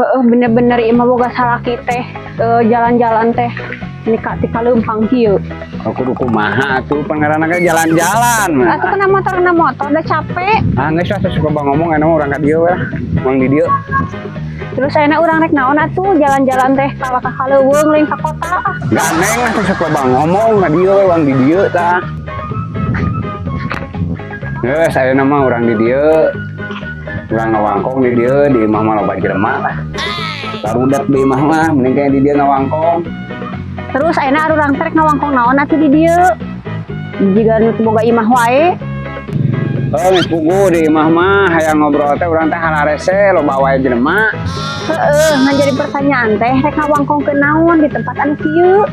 Bener-bener imah boga salaki teh jalan-jalan teh nikah tika lempang kieu. Aku kudu kumaha tuh pangaranna jalan-jalan. Atuh kena motor udah capek. Geus atuh suka ngomong anu urang ka dieu we. Mang di dieu. Terus ayeuna urang rek naon atuh jalan-jalan teh ka kaleuweung leuwih ka kota. Ganeng atuh suka ngomong ka dieu we wang di dieu tah. Geus ayeuna mah urang di dieu. Urang ngawangkong di dieu di imah mah loba jelema tah. Sarudat di imah mah mending kayak di dieu ngawangkong. Terus ayeuna urang rek ngawangkong naon atuh di dieu? Jiga nu boga imah wae. Geus puguh di imah mah hayang ngobrol teh urang teh halarese loba wae jelema. Ngan jadi pertanyaan teh rek ngawangkongkeun naon di tempat anu kieu?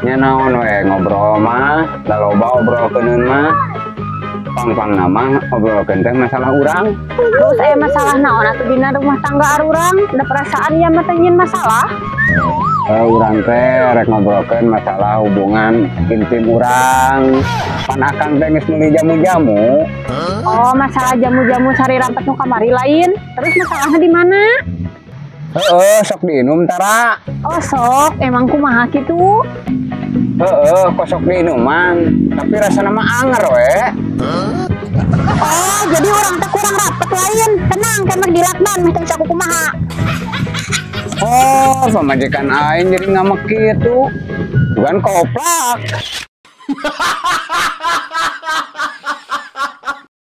Nya naon we ngobrol mah, da loba obrolkeun mah. Pang nama ngobrolkeun teh masalah urang. Terus aya masalah naon atuh dina rumah tangga arurang? Da perasaan ya mah teh nyeun masalah? Urang teh rek ngobrolkeun masalah hubungan intim urang. Pan akang teh geus meuli jamu-jamu. Oh, masalah jamu-jamu sari rampet nu kamari lain. Terus masalahnya di mana? Sok diinum tara. Oh, sok. Emang kumaha kitu? Kok sok diinuman. Tapi rasana mah anger we. Oh, jadi orang teh kurang rapet lain. Tenang, kan mah dilakban mah teh saku kumaha. Oh, pamajikan aing jadi ngamek kitu. Bukan koplak.